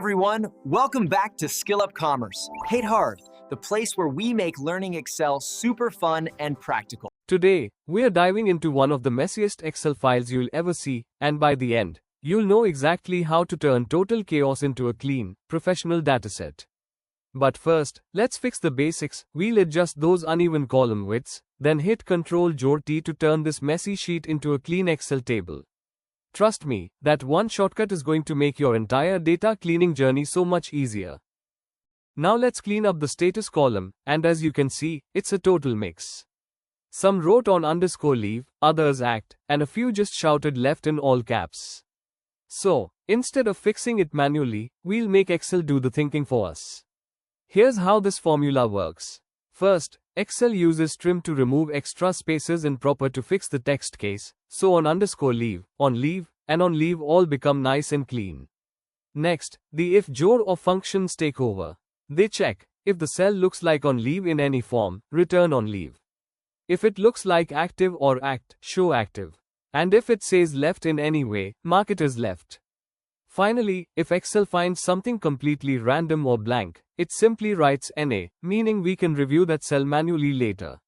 everyone, welcome back to Skill Up Commerce. Hate Hard, the place where we make learning Excel super fun and practical. Today, we are diving into one of the messiest Excel files you'll ever see, and by the end, you'll know exactly how to turn total chaos into a clean, professional dataset. But first, let's fix the basics. We'll adjust those uneven column widths, then hit Ctrl+T to turn this messy sheet into a clean Excel table. Trust me, that one shortcut is going to make your entire data cleaning journey so much easier. Now let's clean up the status column, and as you can see, it's a total mix. Some wrote on _leave, others act, and a few just shouted left in all caps. So, instead of fixing it manually, we'll make Excel do the thinking for us. Here's how this formula works. First, Excel uses trim to remove extra spaces in proper to fix the text case, so on _leave, on leave, and on leave all become nice and clean. Next, the if jor or functions take over. They check, if the cell looks like on leave in any form, return on leave. If it looks like active or act, show active. And if it says left in any way, mark it as left. Finally, if Excel finds something completely random or blank, it simply writes NA, meaning we can review that cell manually later.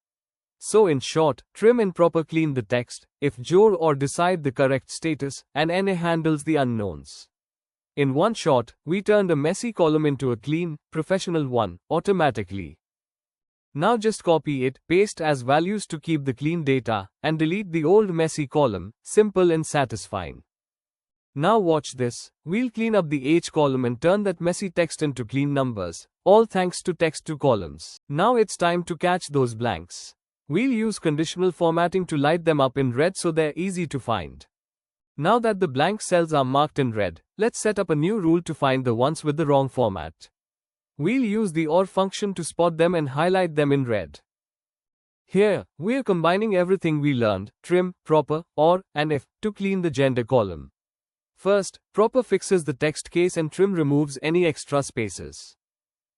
So in short, trim and proper clean the text, if jor or decide the correct status, and NA handles the unknowns. In one shot, we turned a messy column into a clean, professional one, automatically. Now just copy it, paste as values to keep the clean data, and delete the old messy column, simple and satisfying. Now watch this, we'll clean up the H column and turn that messy text into clean numbers, all thanks to text to columns. Now it's time to catch those blanks. We'll use conditional formatting to light them up in red so they're easy to find. Now that the blank cells are marked in red, let's set up a new rule to find the ones with the wrong format. We'll use the OR function to spot them and highlight them in red. Here, we're combining everything we learned, trim, proper, OR, and if, to clean the gender column. First, proper fixes the text case and trim removes any extra spaces.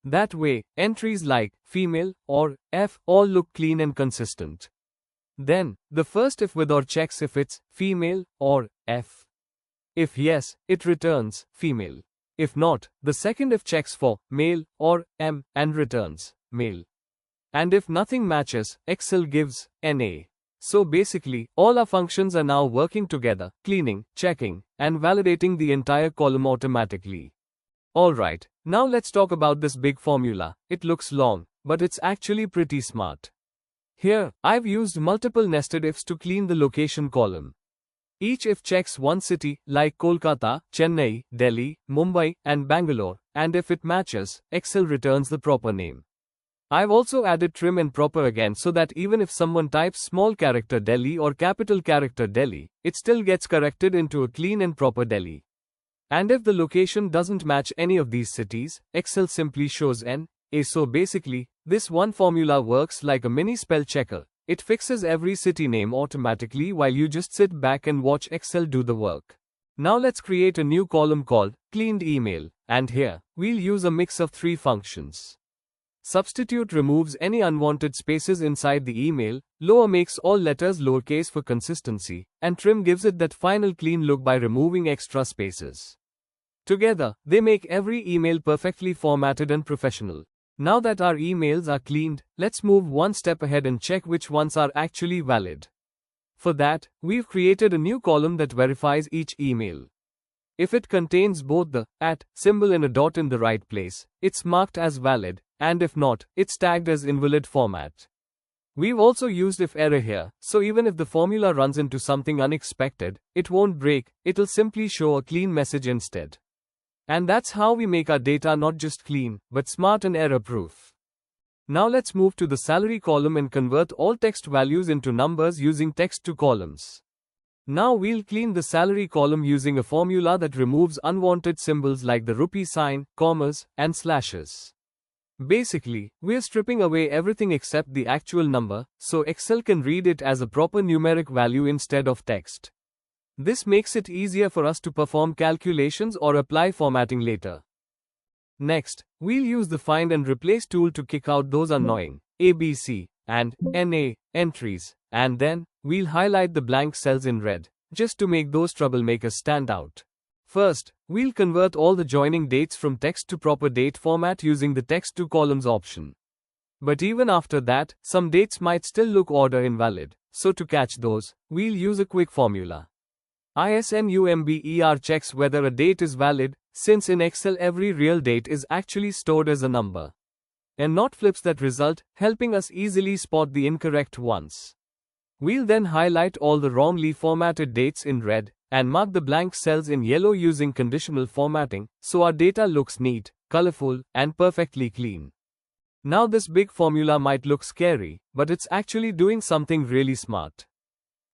That way, entries like female or F all look clean and consistent. Then, the first if with OR checks if it's female or F. If yes, it returns female. If not, the second if checks for male or M and returns male. And if nothing matches, Excel gives NA. So basically, all our functions are now working together, cleaning, checking, and validating the entire column automatically. Alright, now let's talk about this big formula. It looks long, but it's actually pretty smart. Here, I've used multiple nested ifs to clean the location column. Each if checks one city, like Kolkata, Chennai, Delhi, Mumbai, and Bangalore, and if it matches, Excel returns the proper name. I've also added trim and proper again so that even if someone types small character Delhi or capital character Delhi, it still gets corrected into a clean and proper Delhi. And if the location doesn't match any of these cities, Excel simply shows NA. So basically, this one formula works like a mini spell checker. It fixes every city name automatically while you just sit back and watch Excel do the work. Now let's create a new column called cleaned email, and here, we'll use a mix of three functions. Substitute removes any unwanted spaces inside the email, lower makes all letters lowercase for consistency, and trim gives it that final clean look by removing extra spaces. Together, they make every email perfectly formatted and professional. Now that our emails are cleaned, let's move one step ahead and check which ones are actually valid. For that, we've created a new column that verifies each email. If it contains both the @ symbol and a dot in the right place, it's marked as valid, and if not, it's tagged as invalid format. We've also used IFERROR here, so even if the formula runs into something unexpected, it won't break, it'll simply show a clean message instead. And that's how we make our data not just clean, but smart and error-proof. Now let's move to the salary column and convert all text values into numbers using text to columns. Now we'll clean the salary column using a formula that removes unwanted symbols like the rupee sign, commas, and slashes. Basically, we're stripping away everything except the actual number, so Excel can read it as a proper numeric value instead of text. This makes it easier for us to perform calculations or apply formatting later. Next, we'll use the Find and Replace tool to kick out those annoying ABC and NA entries, and then we'll highlight the blank cells in red, just to make those troublemakers stand out. First, we'll convert all the joining dates from text to proper date format using the text to columns option. But even after that, some dates might still look odd or invalid, so to catch those, we'll use a quick formula. ISNUMBER checks whether a date is valid, since in Excel every real date is actually stored as a number. And not flips that result, helping us easily spot the incorrect ones. We'll then highlight all the wrongly formatted dates in red, and mark the blank cells in yellow using conditional formatting, so our data looks neat, colorful, and perfectly clean. Now this big formula might look scary, but it's actually doing something really smart.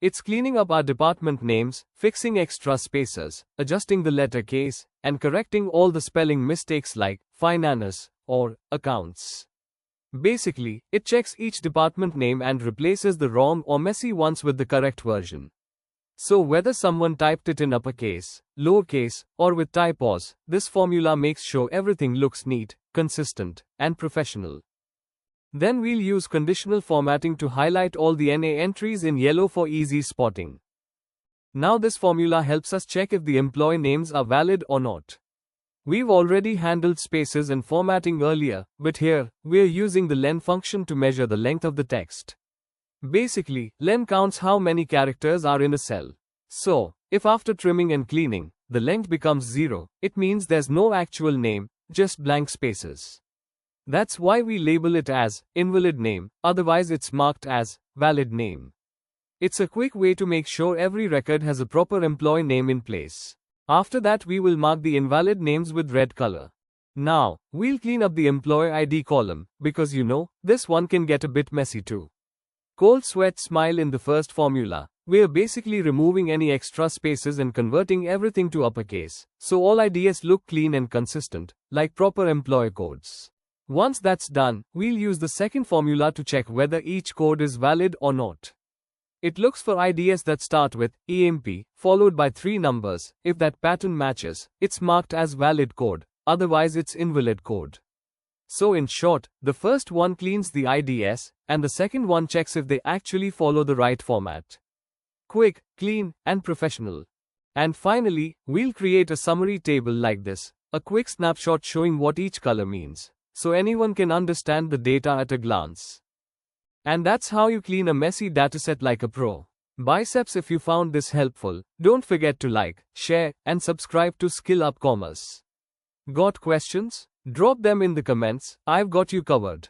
It's cleaning up our department names, fixing extra spaces, adjusting the letter case, and correcting all the spelling mistakes like finance or accounts. Basically, it checks each department name and replaces the wrong or messy ones with the correct version. So whether someone typed it in uppercase, lowercase, or with typos, this formula makes sure everything looks neat, consistent, and professional. Then we'll use conditional formatting to highlight all the NA entries in yellow for easy spotting. Now this formula helps us check if the employee names are valid or not. We've already handled spaces and formatting earlier, but here, we're using the len function to measure the length of the text. Basically, len counts how many characters are in a cell. So, if after trimming and cleaning, the length becomes 0, it means there's no actual name, just blank spaces. That's why we label it as invalid name, otherwise it's marked as valid name. It's a quick way to make sure every record has a proper employee name in place. After that we will mark the invalid names with red color. Now, we'll clean up the employee ID column, because this one can get a bit messy too. Cold sweat smile in the first formula. We're basically removing any extra spaces and converting everything to uppercase, so all IDs look clean and consistent, like proper employee codes. Once that's done, we'll use the second formula to check whether each code is valid or not. It looks for IDs that start with EMP, followed by 3 numbers. If that pattern matches, it's marked as valid code, otherwise it's invalid code. So in short, the first one cleans the IDs, and the second one checks if they actually follow the right format. Quick, clean, and professional. And finally, we'll create a summary table like this, a quick snapshot showing what each color means, so anyone can understand the data at a glance. And that's how you clean a messy dataset like a pro. Biceps, if you found this helpful, don't forget to like, share, and subscribe to Skill Up Commerce. Got questions? Drop them in the comments, I've got you covered.